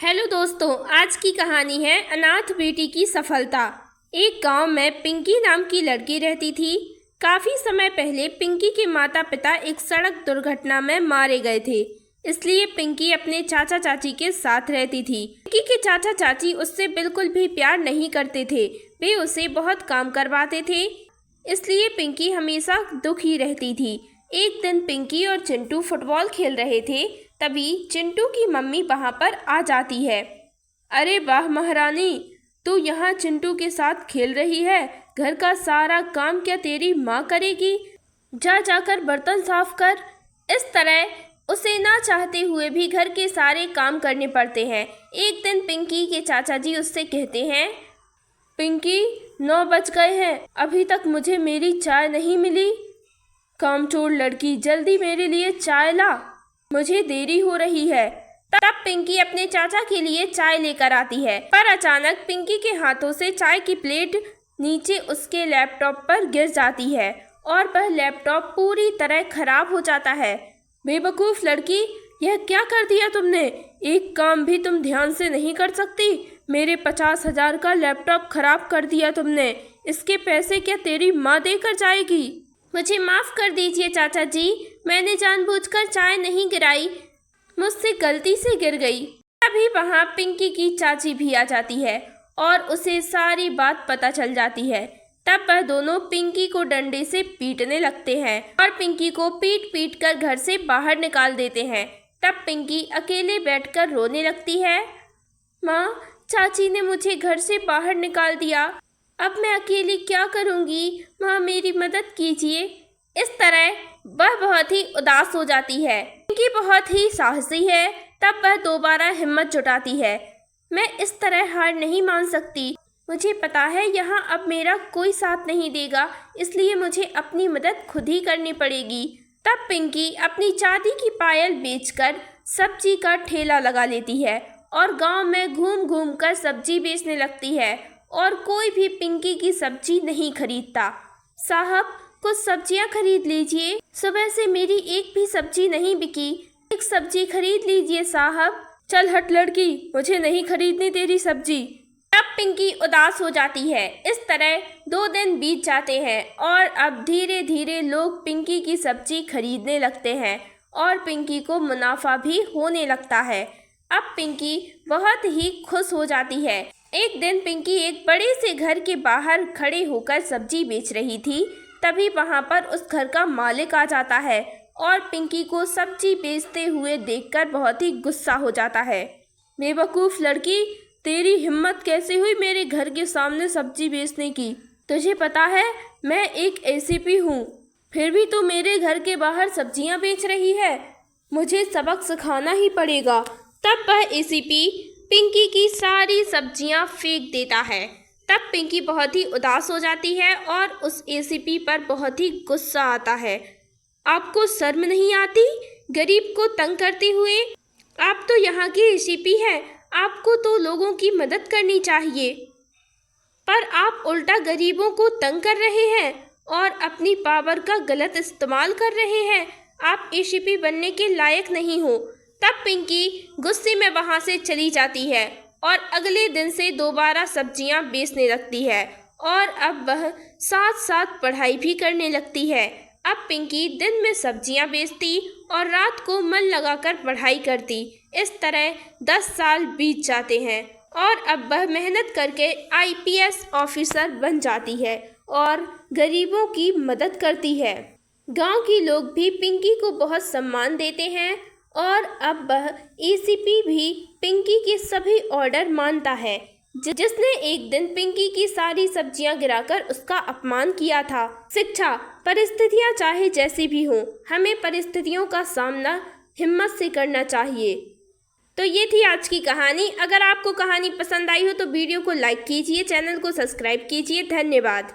Hello दोस्तों, आज की कहानी है अनाथ बेटी की सफलता। एक गांव में पिंकी नाम की लड़की रहती थी। काफी समय पहले पिंकी के माता पिता एक सड़क दुर्घटना में मारे गए थे, इसलिए पिंकी अपने चाचा चाची के साथ रहती थी। पिंकी के चाचा चाची उससे बिल्कुल भी प्यार नहीं करते थे। वे उसे बहुत काम करवाते थे, इसलिए पिंकी हमेशा दुखी रहती थी। एक दिन पिंकी और चिंटू फुटबॉल खेल रहे थे, तभी चिंटू की मम्मी वहां पर आ जाती है। अरे वाह महारानी, तू यहाँ चिंटू के साथ खेल रही है। घर का सारा काम क्या तेरी माँ करेगी? जाकर बर्तन साफ कर। इस तरह उसे ना चाहते हुए भी घर के सारे काम करने पड़ते हैं। एक दिन पिंकी के चाचा जी उससे कहते हैं, पिंकी 9 बज गए हैं, अभी तक मुझे मेरी चाय नहीं मिली। कामचोर लड़की, जल्दी मेरे लिए चाय ला, मुझे देरी हो रही है। तब पिंकी अपने चाचा के लिए चाय लेकर आती है, पर अचानक पिंकी के हाथों से चाय की प्लेट नीचे उसके लैपटॉप पर गिर जाती है और वह लैपटॉप पूरी तरह खराब हो जाता है। बेवकूफ लड़की, यह क्या कर दिया तुमने? एक काम भी तुम ध्यान से नहीं कर सकती। मेरे 50,000 का लैपटॉप खराब कर दिया तुमने। इसके पैसे क्या तेरी माँ देकर जाएगी? मुझे माफ़ कर दीजिए चाचा जी, मैंने जानबूझकर चाय नहीं गिराई, मुझसे गलती से गिर गई। तभी वहाँ पिंकी की चाची भी आ जाती है और उसे सारी बात पता चल जाती है। तब वह दोनों पिंकी को डंडे से पीटने लगते हैं और पिंकी को पीट पीट कर घर से बाहर निकाल देते हैं। तब पिंकी अकेले बैठकर रोने लगती है। माँ, चाची ने मुझे घर से बाहर निकाल दिया, अब मैं अकेली क्या करूँगी? माँ, मेरी मदद कीजिए। इस तरह वह बहुत ही उदास हो जाती है। पिंकी बहुत ही साहसी है। तब वह दोबारा हिम्मत जुटाती है। मैं इस तरह हार नहीं मान सकती। मुझे पता है यहाँ अब मेरा कोई साथ नहीं देगा, इसलिए मुझे अपनी मदद खुद ही करनी पड़ेगी। तब पिंकी अपनी चांदी की पायल बेचकर सब्जी का ठेला लगा लेती है और गांव में घूम घूम कर सब्जी बेचने लगती है और कोई भी पिंकी की सब्जी नहीं खरीदता। साहब, कुछ सब्जियां खरीद लीजिए, सुबह से मेरी एक भी सब्जी नहीं बिकी, एक सब्जी खरीद लीजिए साहब। चल हट लड़की, मुझे नहीं खरीदनी तेरी सब्जी। तब पिंकी उदास हो जाती है। इस तरह 2 दिन बीत जाते हैं और अब धीरे धीरे लोग पिंकी की सब्जी खरीदने लगते हैं और पिंकी को मुनाफा भी होने लगता है। अब पिंकी बहुत ही खुश हो जाती है। एक दिन पिंकी एक बड़े से घर के बाहर खड़े होकर सब्जी बेच रही थी, तभी वहां पर उस घर का मालिक आ जाता है और पिंकी को सब्जी बेचते हुए देखकर बहुत ही गुस्सा हो जाता है। बेवकूफ़ लड़की, तेरी हिम्मत कैसे हुई मेरे घर के सामने सब्जी बेचने की? तुझे पता है मैं एक एसीपी हूँ, फिर भी तू मेरे घर के बाहर सब्जियाँ बेच रही है। मुझे सबक सिखाना ही पड़ेगा। तब वह एसीपी पिंकी की सारी सब्जियां फेंक देता है। तब पिंकी बहुत ही उदास हो जाती है और उस एसीपी पर बहुत ही गुस्सा आता है। आपको शर्म नहीं आती गरीब को तंग करते हुए? आप तो यहाँ की एसीपी हैं, आपको तो लोगों की मदद करनी चाहिए, पर आप उल्टा गरीबों को तंग कर रहे हैं और अपनी पावर का गलत इस्तेमाल कर रहे हैं। आप एसीपी बनने के लायक नहीं हो। तब पिंकी गुस्से में वहां से चली जाती है और अगले दिन से दोबारा सब्जियां बेचने लगती है और अब वह साथ साथ पढ़ाई भी करने लगती है। अब पिंकी दिन में सब्जियां बेचती और रात को मन लगाकर पढ़ाई करती। इस तरह 10 साल बीत जाते हैं और अब वह मेहनत करके आईपीएस ऑफिसर बन जाती है और गरीबों की मदद करती है। गांव के लोग भी पिंकी को बहुत सम्मान देते हैं और अब वह एसीपी भी पिंकी के सभी ऑर्डर मानता है। जिसने एक दिन पिंकी की सारी सब्जियां गिराकर उसका अपमान किया था। शिक्षा, परिस्थितियां चाहे जैसी भी हों, हमें परिस्थितियों का सामना हिम्मत से करना चाहिए। तो ये थी आज की कहानी। अगर आपको कहानी पसंद आई हो तो वीडियो को लाइक कीजिए, चैनल को सब्सक्राइब कीजिए। धन्यवाद।